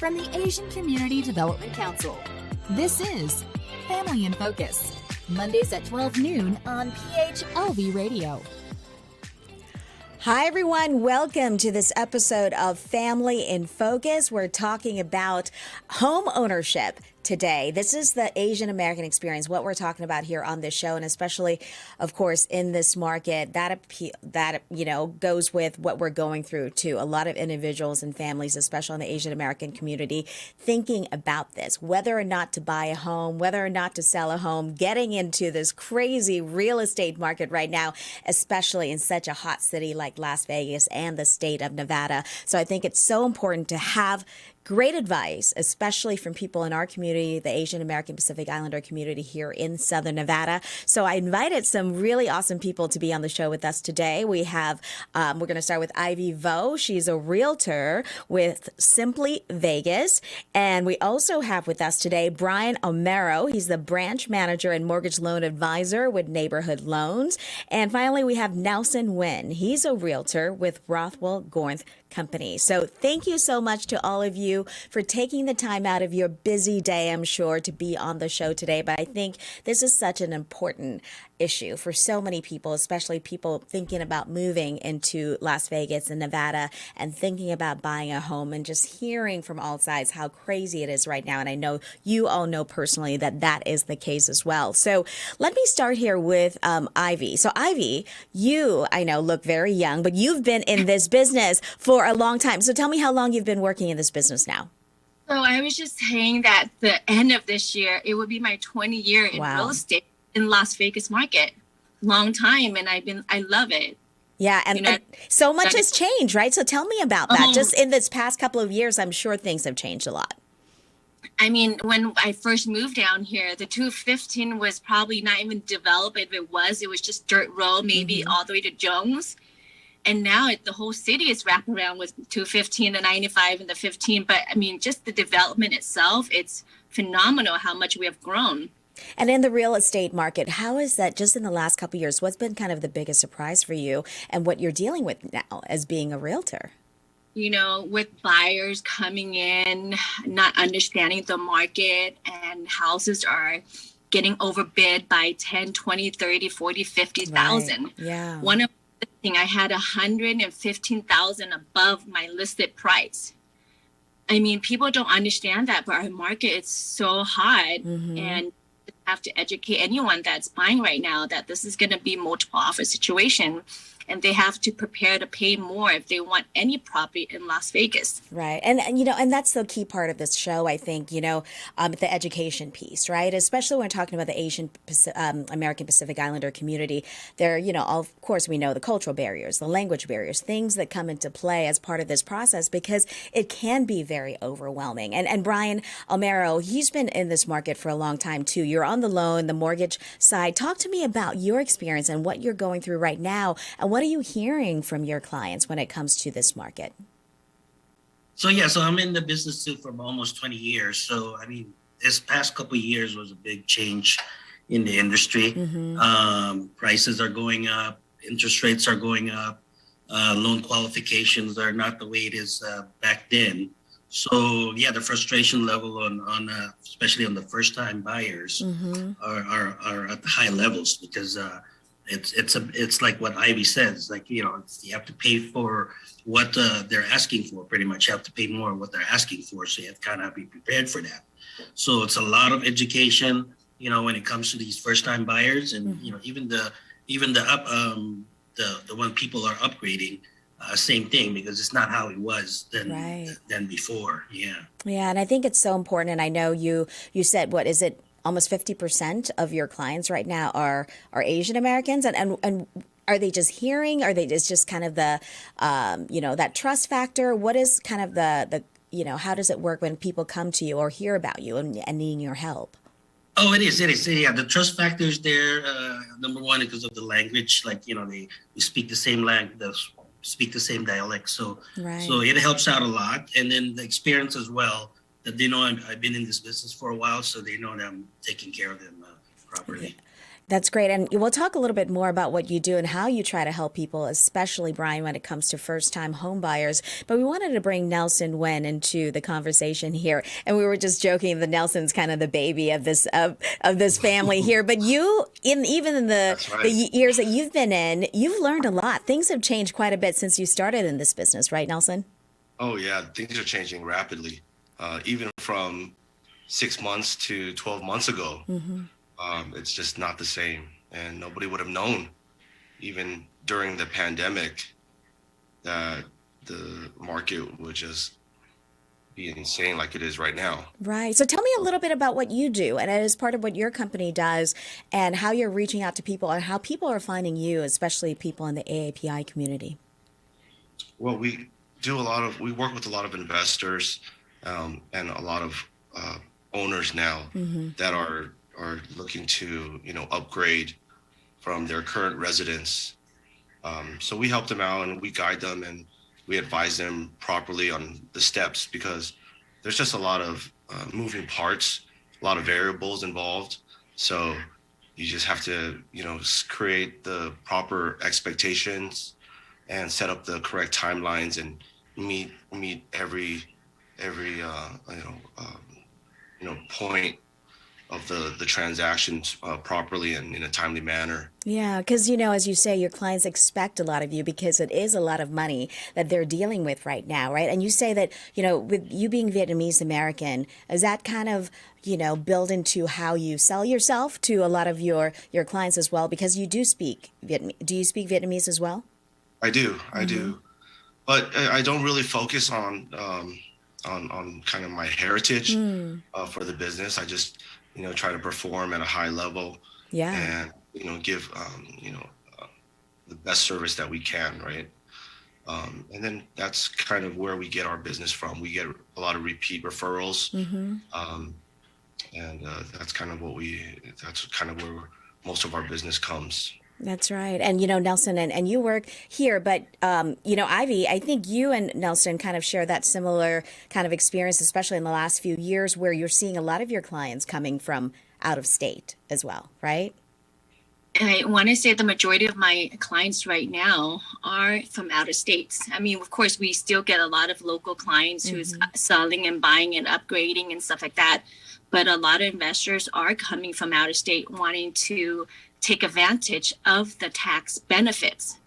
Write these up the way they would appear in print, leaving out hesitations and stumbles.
from the Asian Community Development Council. This is Family in Focus, Mondays at 12 noon on PHLV Radio. Hi, everyone. Welcome to this episode of Family in Focus. We're talking about home ownership today. This is the Asian American experience, what we're talking about here on this show, and especially, of course, in this market, that goes with what we're going through too. A lot of individuals and families, especially in the Asian American community, thinking about this, whether or not to buy a home, whether or not to sell a home, getting into this crazy real estate market right now, especially in such a hot city like Las Vegas and the state of Nevada. So I think it's so important to have great advice, especially from people in our community, the Asian American Pacific Islander community here in Southern Nevada. So I invited some really awesome people to be on the show with us today. We have, we're going to start with Ivy Vo. She's a realtor with Simply Vegas. And we also have with us today Brian Omero. He's the branch manager and mortgage loan advisor with Neighborhood Loans. And finally, we have Nelson Nguyen. He's a realtor with Rothwell Gorth Company. So thank you so much to all of you for taking the time out of your busy day, I'm sure, to be on the show today. But I think this is such an important issue for so many people, especially people thinking about moving into Las Vegas and Nevada and thinking about buying a home and just hearing from all sides how crazy it is right now. And I know you all know personally that that is the case as well. So let me start here with Ivy. So Ivy, you, I know, look very young, but you've been in this business for a long time. So tell me how long you've been working in this business now. So I was just saying that the end of this year, it would be my 20th year in real estate in Las Vegas market. Long time, and I love it. Yeah, and so much has changed, right? So tell me about that. Just in this past couple of years, I'm sure things have changed a lot. I mean, when I first moved down here, the 215 was probably not even developed. If it was just dirt road, maybe all the way to Jones. And now the whole city is wrapped around with 215, the 95, and the 15. But I mean, just the development itself, it's phenomenal how much we have grown. And in the real estate market, how is that just in the last couple of years? What's been kind of the biggest surprise for you and what you're dealing with now as being a realtor? You know, with buyers coming in, not understanding the market, and houses are getting overbid by 10, 20, 30, 40, 50,000. Right. Yeah. One of the things, I had 115,000 above my listed price. I mean, people don't understand that, but our market is so hot, and have to educate anyone that's buying right now that this is going to be multiple offer situation, and they have to prepare to pay more if they want any property in Las Vegas. Right. And and that's the key part of this show, I think, the education piece, right? Especially when we're talking about the Asian American Pacific Islander community. There, of course, we know the cultural barriers, the language barriers, things that come into play as part of this process because it can be very overwhelming. And Brian Omero, he's been in this market for a long time, too. You're on the loan, the mortgage side. Talk to me about your experience and what you're going through right now, and what are you hearing from your clients when it comes to this market? So I'm in the business too for almost 20 years. So, I mean, this past couple of years was a big change in the industry. Prices are going up, interest rates are going up, loan qualifications are not the way it is back then. So, the frustration level on especially on the first-time buyers are at the high levels because it's like what Ivy says, like, you have to pay for what they're asking for. Pretty much you have to pay more of what they're asking for. So you have to kind of be prepared for that. So it's a lot of education, when it comes to these first time buyers and, even the when people are upgrading, same thing, because it's not how it was than before. Yeah. Yeah. And I think it's so important. And I know you said, what is it? Almost 50% of your clients right now are Asian Americans, and are they just hearing? Are they just kind of the that trust factor? What is kind of the how does it work when people come to you or hear about you and needing your help? Oh, it is. Yeah, the trust factor is there. Number one, because of the language, like we speak the same language, speak the same dialect, so it helps out a lot, and then the experience as well. That they know I've been in this business for a while, so they know that I'm taking care of them properly. That's great. And we'll talk a little bit more about what you do and how you try to help people, especially, Brian, when it comes to first-time home buyers. But we wanted to bring Nelson Wen into the conversation here. And we were just joking that Nelson's kind of the baby of this family here. But you, even in the years that you've been in, you've learned a lot. Things have changed quite a bit since you started in this business, right, Nelson? Oh, yeah. Things are changing rapidly. Even from 6 months to 12 months ago. Mm-hmm. It's just not the same. And nobody would have known, even during the pandemic, that the market would just be insane like it is right now. Right. So tell me a little bit about what you do and as part of what your company does and how you're reaching out to people and how people are finding you, especially people in the AAPI community. Well, we work with a lot of investors and a lot of owners now mm-hmm. that are looking to, upgrade from their current residence. So we help them out and we guide them and we advise them properly on the steps because there's just a lot of moving parts, a lot of variables involved. So you just have to, create the proper expectations and set up the correct timelines and meet every point of the transactions properly and in a timely manner. Yeah, because, as you say, your clients expect a lot of you because it is a lot of money that they're dealing with right now, right? And you say that, with you being Vietnamese American, is that kind of, built into how you sell yourself to a lot of your clients as well? Because you do speak Vietnamese. Do you speak Vietnamese as well? I do. But I don't really focus on kind of my heritage for the business. I just try to perform at a high level and, give, the best service that we can. Right. And then that's kind of where we get our business from. We get a lot of repeat referrals. Mm-hmm. And that's kind of where most of our business comes. That's right. And, Nelson, and you work here, but, Ivy, I think you and Nelson kind of share that similar kind of experience, especially in the last few years where you're seeing a lot of your clients coming from out of state as well, right? I want to say the majority of my clients right now are from out of states. I mean, of course, we still get a lot of local clients mm-hmm. who's selling and buying and upgrading and stuff like that. But a lot of investors are coming from out of state wanting to take advantage of the tax benefits,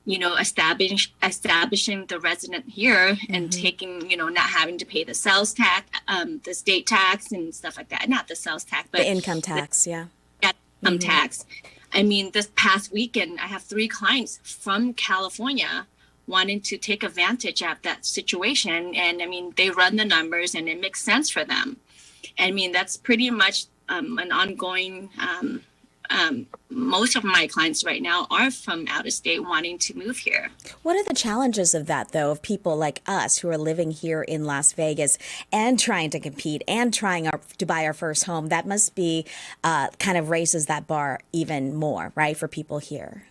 establishing the resident here mm-hmm. and taking, not having to pay the sales tax, the state tax and stuff like that. Not the sales tax, but the income tax. Income mm-hmm. tax. I mean, this past weekend, I have 3 clients from California wanting to take advantage of that situation. And I mean, they run the numbers and it makes sense for them. I mean, that's pretty much an ongoing most of my clients right now are from out of state wanting to move here. What are the challenges of that, though, of people like us who are living here in Las Vegas and trying to compete and trying to buy our first home? That must be kind of raises that bar even more, right, for people here.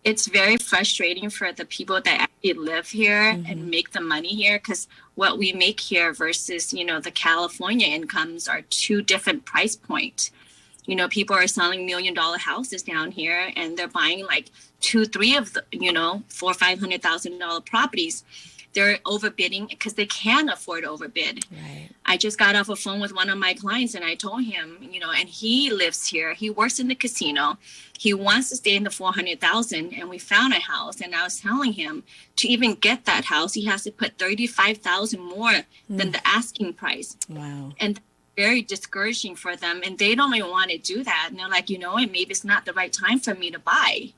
It's very frustrating for the people that actually live here mm-hmm. and make the money here because what we make here versus, the California incomes are 2 different price points. People are selling $1 million houses down here and they're buying like 2-3 of the, $400,000-$500,000 properties. They're overbidding because they can afford to overbid. Right. I just got off a phone with one of my clients and I told him, and he lives here. He works in the casino. He wants to stay in the $400,000 and we found a house. And I was telling him to even get that house, he has to put $35,000 more than the asking price. Wow. And very discouraging for them and they don't even want to do that. And they're like, and maybe it's not the right time for me to buy.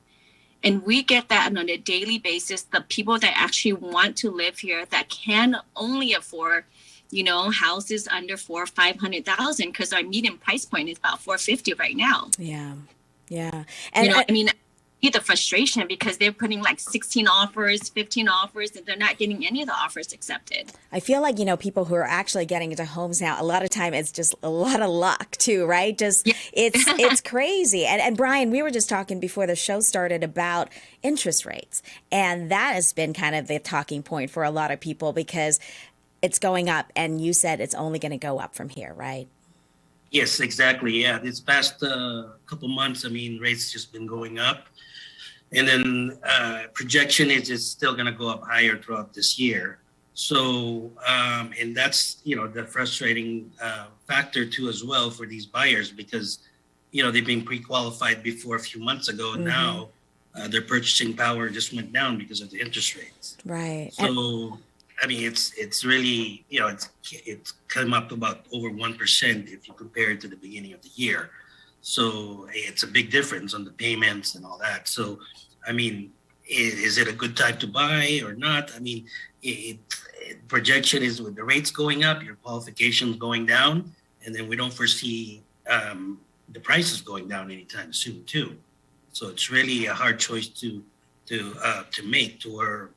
And we get that on a daily basis. The people that actually want to live here that can only afford, houses under $400,000 or $500,000 because our median price point is about $450,000 right now. Yeah. Yeah. And the frustration because they're putting like 16 offers, 15 offers, and they're not getting any of the offers accepted. I feel like, people who are actually getting into homes now, a lot of time it's just a lot of luck too, right? It's crazy. And Brian, we were just talking before the show started about interest rates. And that has been kind of the talking point for a lot of people because it's going up. And you said it's only going to go up from here, right? Yes, exactly. Yeah, this past couple months, I mean, rates just been going up, and then projection is it's still going to go up higher throughout this year. So, and that's the frustrating factor too as well for these buyers because they've been pre-qualified before a few months ago. Mm-hmm. Now their purchasing power just went down because of the interest rates. Right. So, I mean, it's really it's come up about over 1% if you compare it to the beginning of the year. So it's a big difference on the payments and all that. So, I mean, is it a good time to buy or not? I mean, projection is with the rates going up, your qualifications going down, and then we don't foresee the prices going down anytime soon too. So it's really a hard choice to make to where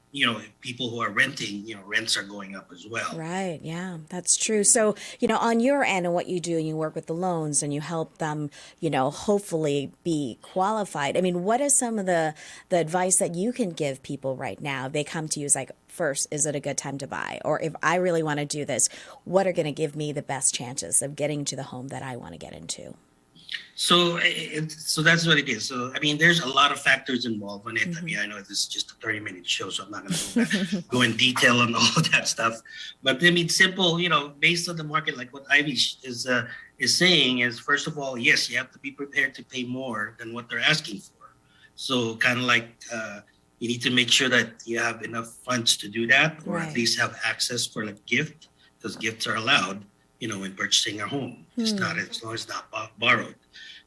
people who are renting, rents are going up as well. Right. Yeah, that's true. So, on your end and what you do, you work with the loans and you help them, hopefully be qualified. I mean, what is some of the advice that you can give people right now? They come to you as like, first, is it a good time to buy? Or if I really want to do this, what are going to give me the best chances of getting to the home that I want to get into? So that's what it is. So, I mean, there's a lot of factors involved in it. Mm-hmm. I mean, I know this is just a 30-minute show, so I'm not going to go in detail on all of that stuff. But I mean, simple, based on the market, like what Ivy is saying is, first of all, yes, you have to be prepared to pay more than what they're asking for. So kind of like you need to make sure that you have enough funds to do that, or Right. at least have access for like gift, because gifts are allowed, when purchasing a home. It's not, as long as it's not borrowed.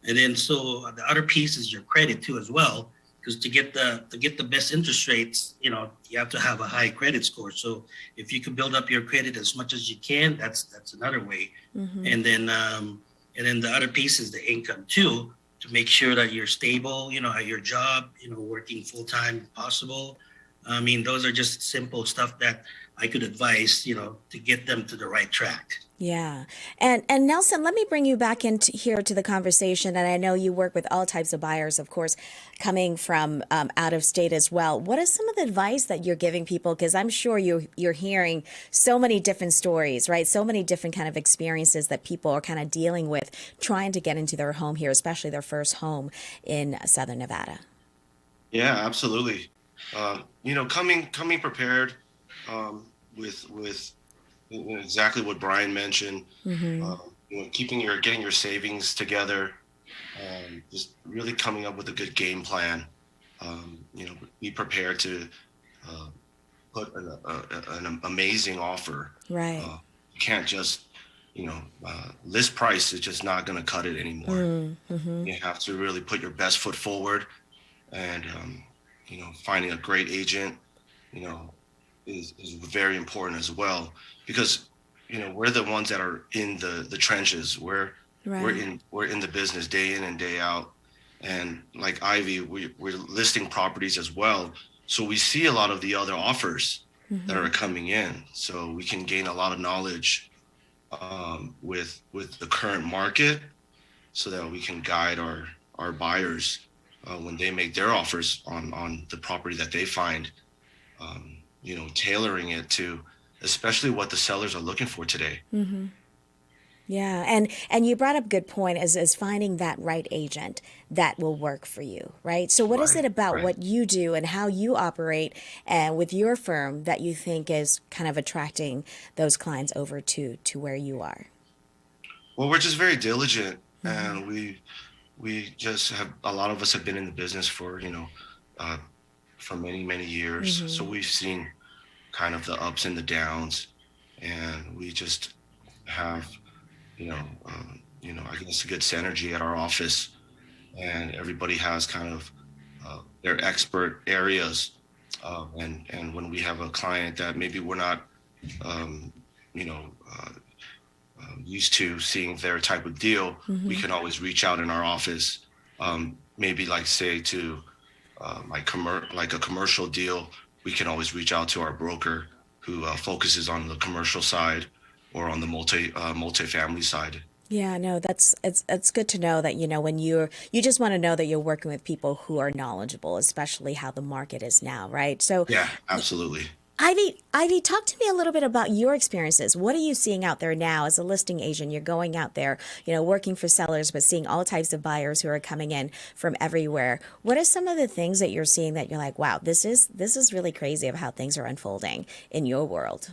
And then so the other piece is your credit too as well, because to get the best interest rates, you have to have a high credit score. So if you can build up your credit as much as you can, that's another way. Mm-hmm. And then the other piece is the income too, to make sure that you're stable, at your job, working full time if possible. I mean, those are just simple stuff that I could advise, to get them to the right track. Yeah. And Nelson, let me bring you back into here to the conversation. And I know you work with all types of buyers, of course, coming from out of state as well. What is some of the advice that you're giving people? Because I'm sure you're hearing so many different stories, right? So many different kind of experiences that people are kind of dealing with trying to get into their home here, especially their first home in Southern Nevada. Yeah, absolutely. Coming prepared with exactly what Brian mentioned. Mm-hmm. Getting your savings together, just really coming up with a good game plan. Be prepared to put an amazing offer. Right. You can't just list price is just not going to cut it anymore. Mm-hmm. You have to really put your best foot forward, and finding a great agent, is very important as well, because we're the ones that are in the trenches. We're in the business day in and day out, and like Ivy, we're listing properties as well, so we see a lot of the other offers that are coming in, so we can gain a lot of knowledge with the current market, so that we can guide our buyers when they make their offers on the property that they find, tailoring it to especially what the sellers are looking for today. Mm-hmm. Yeah. And you brought up a good point as finding that right agent that will work for you, right? So what is it about what you do and how you operate with your firm that you think is kind of attracting those clients over to where you are? Well, we're just very diligent, and we just have, a lot of us have been in the business for many, many years. So we've seen kind of the ups and the downs, and we just have, I guess a good synergy at our office, and everybody has kind of their expert areas. And when we have a client that maybe we're not, used to seeing their type of deal, we can always reach out in our office, maybe like say to like a commercial deal. We can always reach out to our broker who focuses on the commercial side or on the multifamily side. Yeah, no, it's good to know that, when you just want to know that you're working with people who are knowledgeable, especially how the market is now, right? So yeah, absolutely. Ivy, talk to me a little bit about your experiences. What are you seeing out there now as a listing agent? You're going out there, working for sellers, but seeing all types of buyers who are coming in from everywhere. What are some of the things that you're seeing that you're like, wow, this is really crazy of how things are unfolding in your world?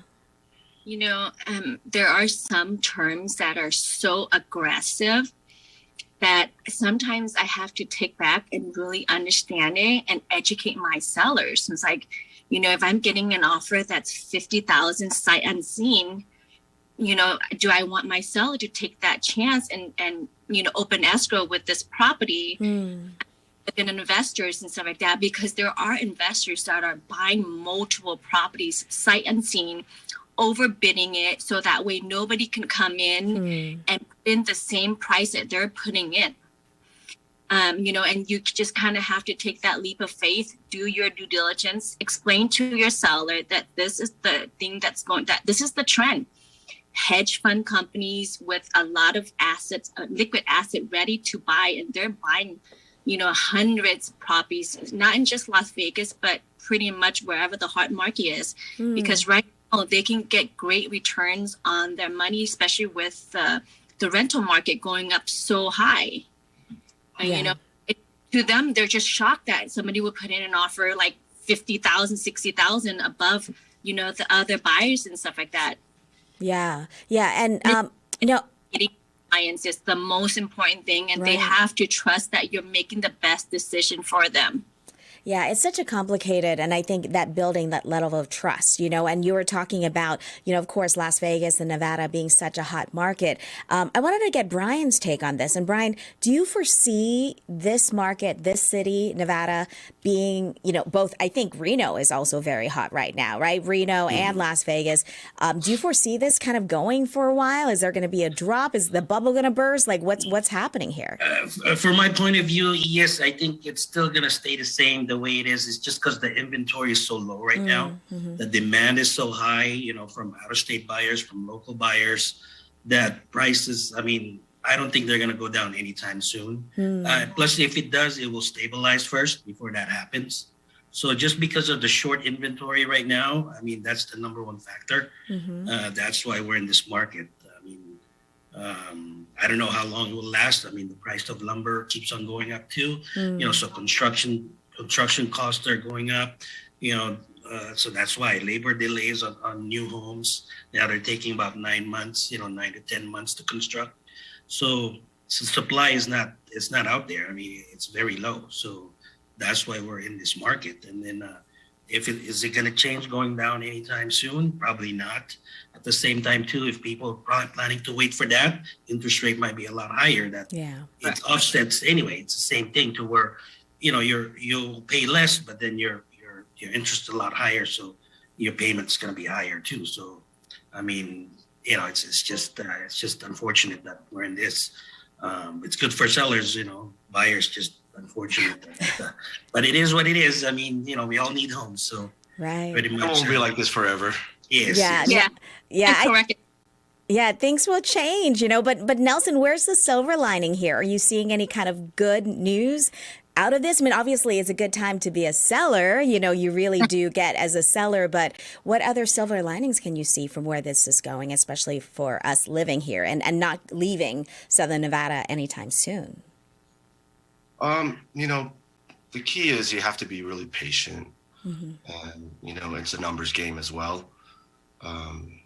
There are some terms that are so aggressive that sometimes I have to take back and really understand it and educate my sellers. It's like, if I'm getting an offer that's 50,000 sight unseen, do I want my seller to take that chance and open escrow with this property within investors and stuff like that? Because there are investors that are buying multiple properties sight unseen, overbidding it, so that way nobody can come in and put in the same price that they're putting in. And you just kind of have to take that leap of faith, do your due diligence, explain to your seller that this is the thing that this is the trend. Hedge fund companies with a lot of assets, liquid asset ready to buy, and they're buying, hundreds of properties, not in just Las Vegas, but pretty much wherever the hot market is, because right now they can get great returns on their money, especially with the rental market going up so high. And, to them, they're just shocked that somebody would put in an offer like 50,000, 60,000 above, the other buyers and stuff like that. Yeah. And, getting clients is the most important thing, and they have to trust that you're making the best decision for them. Yeah, it's such a complicated, and I think that building that level of trust, and you were talking about, of course, Las Vegas and Nevada being such a hot market. I wanted to get Brian's take on this. And Brian, do you foresee this market, this city, Nevada, being, both? I think Reno is also very hot right now, right? Reno and Las Vegas. Do you foresee this kind of going for a while? Is there going to be a drop? Is the bubble going to burst? Like, what's happening here? From my point of view, yes, I think it's still going to stay the same. The way it is just because the inventory is so low right now. The demand is so high, from out-of-state buyers, from local buyers, that prices, I don't think they're going to go down anytime soon. Plus, if it does, it will stabilize first before that happens. So just because of the short inventory right now, that's the number one factor. That's why we're in this market. I don't know how long it will last. The price of lumber keeps on going up too. So construction costs are going up, so that's why labor delays on new homes. Now they're taking about 9 months, 9 to 10 months to construct. So supply is not out there. It's very low. So that's why we're in this market. And then is it going to change going down anytime soon? Probably not. At the same time too, if people are planning to wait for that, interest rate might be a lot higher. It offsets anyway. It's the same thing to where you'll pay less, but then your interest is a lot higher, so your payment's going to be higher too. So, it's just unfortunate that we're in this. It's good for sellers, buyers just unfortunate. But it is what it is. We all need homes, so pretty much. It won't be like this forever. Yes. Yeah, things will change, But Nelson, where's the silver lining here? Are you seeing any kind of good news out of this? Obviously, it's a good time to be a seller. You really do get as a seller. But what other silver linings can you see from where this is going, especially for us living here and not leaving Southern Nevada anytime soon? The key is you have to be really patient. And, it's a numbers game as well.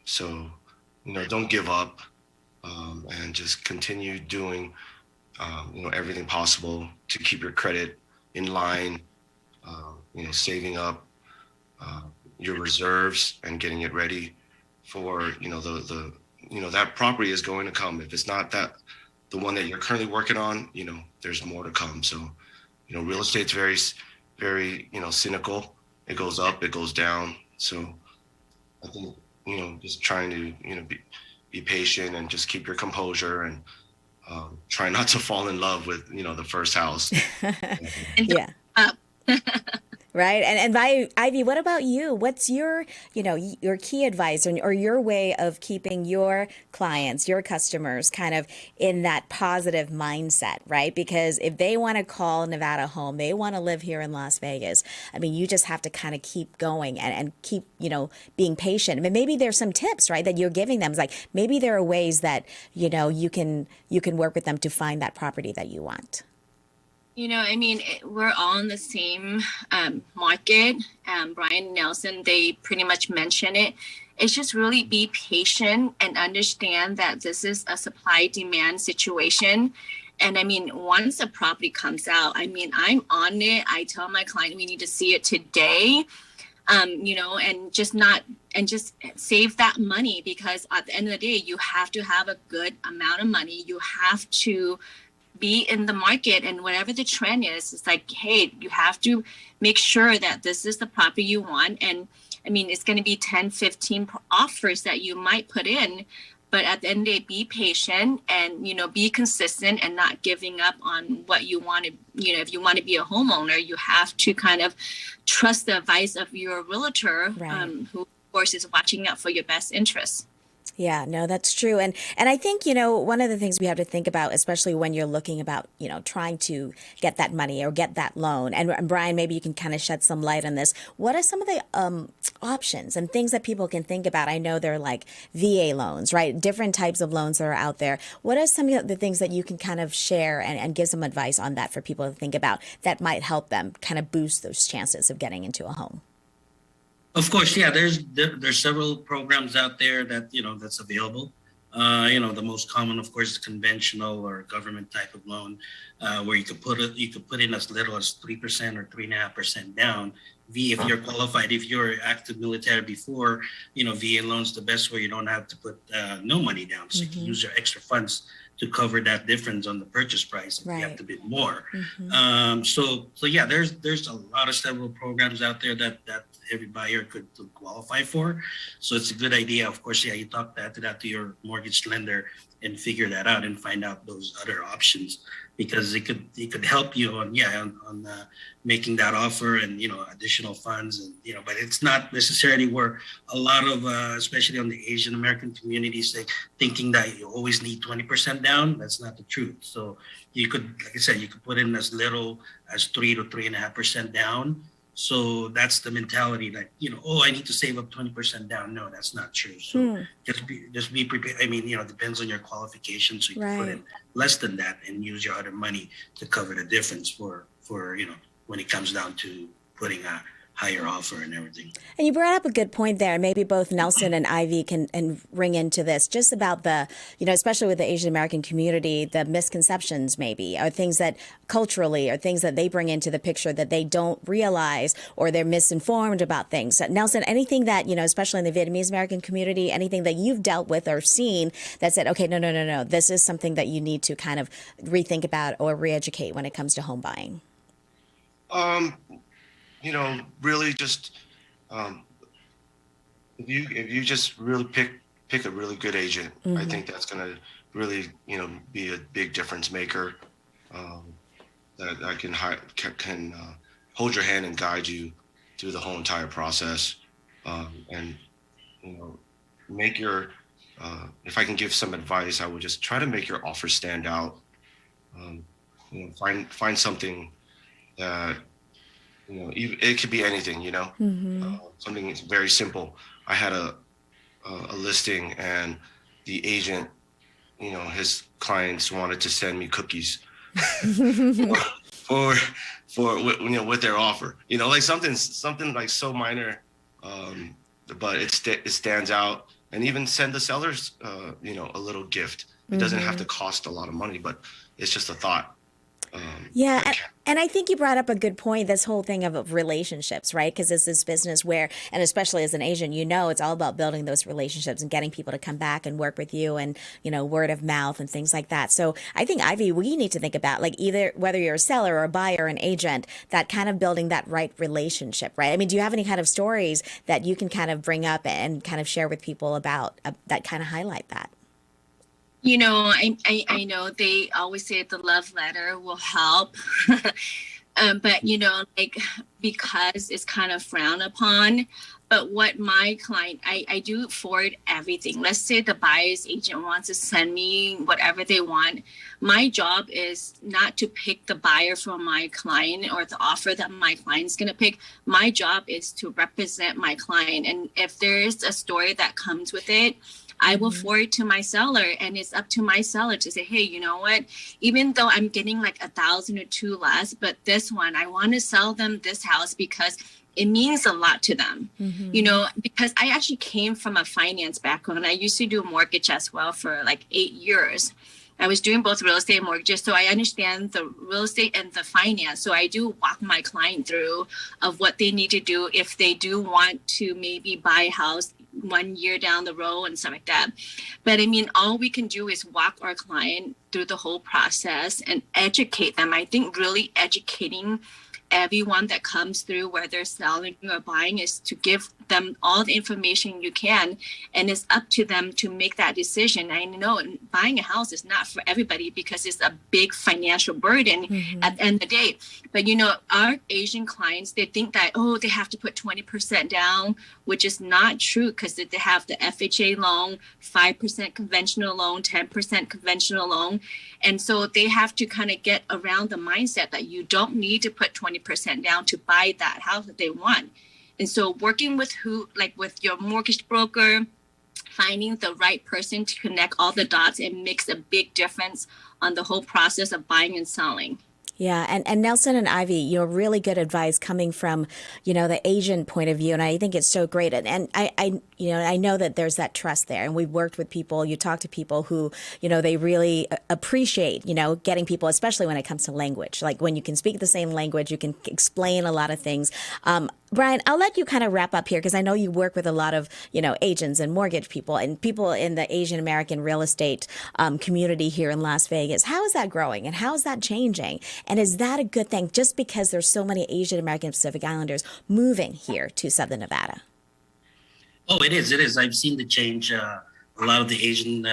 So, don't give up and just continue doing everything possible to keep your credit in line, saving up your reserves and getting it ready for, that property is going to come. If it's not the one that you're currently working on, there's more to come. So, real estate's very, very, cynical. It goes up, it goes down. So I think, just trying to, be patient and just keep your composure and, try not to fall in love with, the first house. Yeah. Right. And Ivy, what about you? What's your, your key advice or your way of keeping your clients, your customers kind of in that positive mindset, right? Because if they want to call Nevada home, they want to live here in Las Vegas. I mean, you just have to kind of keep going and keep, being patient. I mean, maybe there's some tips, right, that you're giving them. It's like maybe there are ways that, you can work with them to find that property that you want. We're all in the same market. Brian Nelson, they pretty much mention it. It's just really be patient and understand that this is a supply-demand situation. And once a property comes out, I'm on it. I tell my client we need to see it today, and just save that money, because at the end of the day, you have to have a good amount of money. You have to be in the market, and whatever the trend is, it's like, hey, you have to make sure that this is the property you want. And it's going to be 10, 15 offers that you might put in, but at the end of the day, be patient and, be consistent and not giving up on what you want to, if you want to be a homeowner, you have to kind of trust the advice of your realtor, right, who of course is watching out for your best interests. Yeah, no, that's true. And I think, one of the things we have to think about, especially when you're looking about, trying to get that money or get that loan. And Brian, maybe you can kind of shed some light on this. What are some of the options and things that people can think about? I know they're like VA loans, right? Different types of loans that are out there. What are some of the things that you can kind of share and give some advice on that for people to think about that might help them kind of boost those chances of getting into a home? Of course, yeah. There's several programs out there that that's available. The most common, of course, is conventional or government type of loan, where you could put in as little as 3% or 3.5% down. If you're qualified, if you're active military before, VA loans the best where you don't have to put no money down, so you can use your extra funds to cover that difference on the purchase price if you have to bid more. So yeah, there's a lot of several programs out there that every buyer could qualify for. So it's a good idea. Of course, yeah, you talk that to your mortgage lender and figure that out and find out those other options, because it could help you on making that offer and additional funds, and but it's not necessarily where a lot of especially on the Asian American communities thinking that you always need 20% down. That's not the truth. So you could, like I said, you could put in as little as 3 to 3.5% down. So that's the mentality, like, I need to save up 20% down. No, that's not true. So just be prepared. It depends on your qualifications. So you can put in less than that and use your other money to cover the difference for when it comes down to putting a higher offer and everything. And you brought up a good point there. Maybe both Nelson and Ivy can ring into this, just about the, especially with the Asian American community, the misconceptions maybe, or things that culturally, or things that they bring into the picture that they don't realize, or they're misinformed about things. Nelson, anything that, especially in the Vietnamese American community, anything that you've dealt with or seen that said, okay, no, this is something that you need to kind of rethink about or re-educate when it comes to home buying? Really just if you just really pick a really good agent, I think that's gonna really be a big difference maker. That can hold your hand and guide you through the whole entire process, and make your. If I can give some advice, I would just try to make your offer stand out. Find something that. It could be anything, something very simple. I had a listing, and the agent, his clients wanted to send me cookies for with their offer, like something like so minor, but it stands out. And even send the sellers, a little gift. It doesn't have to cost a lot of money, but it's just a thought. And I think you brought up a good point, this whole thing of relationships, right? Because it's this business where, and especially as an Asian, it's all about building those relationships and getting people to come back and work with you, and, word of mouth and things like that. So I think, Ivy, we need to think about, like, either whether you're a seller or a buyer or an agent, that kind of building that right relationship, right? Do you have any kind of stories that you can kind of bring up and kind of share with people about that kind of highlight that? I know they always say the love letter will help. But like, because it's kind of frowned upon. But what my client, I do forward everything. Let's say the buyer's agent wants to send me whatever they want. My job is not to pick the buyer from my client or the offer that my client's going to pick. My job is to represent my client. And if there is a story that comes with it, I will forward to my seller, and it's up to my seller to say, hey, you know what, even though I'm getting like 1,000 or 2 less, but this one, I want to sell them this house because it means a lot to them, because I actually came from a finance background. I used to do mortgage as well for like 8 years. I was doing both real estate and mortgages, so I understand the real estate and the finance. So I do walk my client through of what they need to do if they do want to maybe buy a house 1 year down the road and stuff like that. But I mean, all we can do is walk our client through the whole process and educate them. I think really educating everyone that comes through, whether they're selling or buying, is to give them all the information you can, and it's up to them to make that decision. I know buying a house is not for everybody because it's a big financial burden at the end of the day. But our Asian clients, they think that, they have to put 20% down, which is not true, because they have the FHA loan, 5% conventional loan, 10% conventional loan. And so they have to kind of get around the mindset that you don't need to put 20% down to buy that house that they want. And so working with with your mortgage broker, finding the right person to connect all the dots, it makes a big difference on the whole process of buying and selling. Yeah. And Nelson and Ivy, really good advice coming from, the Asian point of view. And I think it's so great. And I know that there's that trust there. And we've worked with people, you talk to people who, they really appreciate, getting people, especially when it comes to language. Like when you can speak the same language, you can explain a lot of things. Brian, I'll let you kind of wrap up here because I know you work with a lot of, agents and mortgage people and people in the Asian American real estate community here in Las Vegas. How is that growing and how is that changing? And is that a good thing just because there's so many Asian American Pacific Islanders moving here to Southern Nevada? Oh, it is. It is. I've seen the change. A lot of the Asian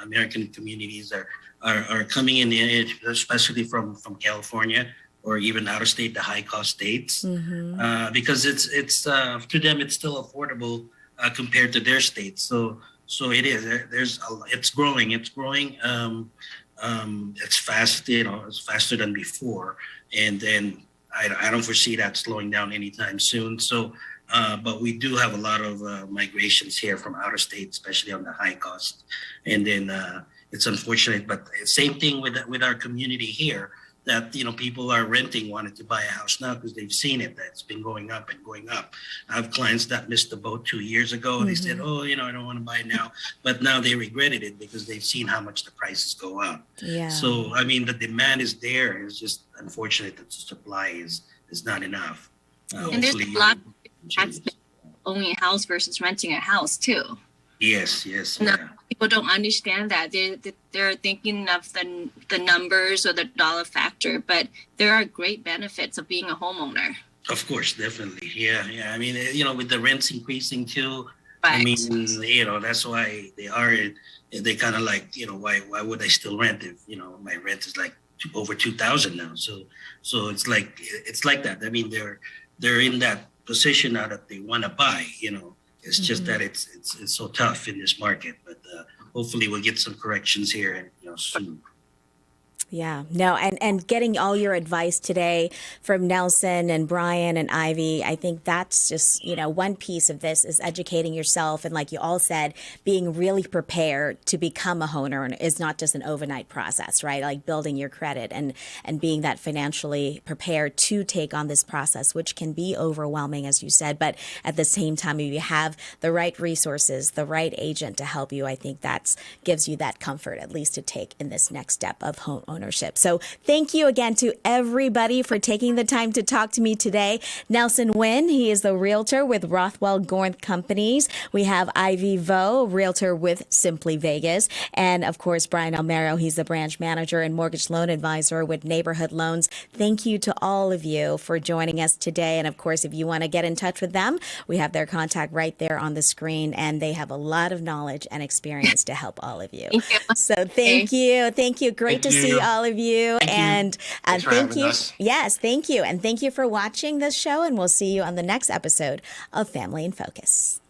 American communities are coming in, especially from California or even out of state, the high cost states, because it's to them it's still affordable compared to their states. So it is. It's growing. It's growing. It's fast. It's faster than before, and then I don't foresee that slowing down anytime soon. So. But we do have a lot of migrations here from out of state, especially on the high cost. And then it's unfortunate, but same thing with our community here, that people are renting, wanted to buy a house now because they've seen it, that it's been going up and going up. I have clients that missed the boat 2 years ago. They said, I don't want to buy now. But now they regretted it because they've seen how much the prices go up. Yeah. So, I mean, the demand is there. It's just unfortunate that the supply is not enough. And there's a lot that's owning a house versus renting a house too. Yes. People don't understand that. They're thinking of the numbers or the dollar factor, but there are great benefits of being a homeowner. Of course, definitely. Yeah. I mean, with the rents increasing too, right. I mean, that's why they kind of like, why would I still rent if, my rent is like over 2,000 now. So it's like that. I mean, they're in that position now that they want to buy. It's just that it's so tough in this market. But hopefully we'll get some corrections here soon. Yeah, no, and getting all your advice today from Nelson and Brian and Ivy, I think that's just, one piece of this is educating yourself. And like you all said, being really prepared to become a homeowner is not just an overnight process, right? Like building your credit and being that financially prepared to take on this process, which can be overwhelming, as you said. But at the same time, if you have the right resources, the right agent to help you, I think that gives you that comfort, at least to take in this next step of home ownership. So thank you again to everybody for taking the time to talk to me today. Nelson Nguyen, he is the realtor with Rothwell Gorth Companies. We have Ivy Vo, realtor with Simply Vegas. And of course, Brian Almero, he's the branch manager and mortgage loan advisor with Neighborhood Loans. Thank you to all of you for joining us today. And of course, if you want to get in touch with them, we have their contact right there on the screen. And they have a lot of knowledge and experience to help all of you. Thank you. So thank you. Great to see all all of you. Thank you. And Thanks for thank having you. us. Yes, thank you. And thank you for watching this show. And we'll see you on the next episode of Family in Focus.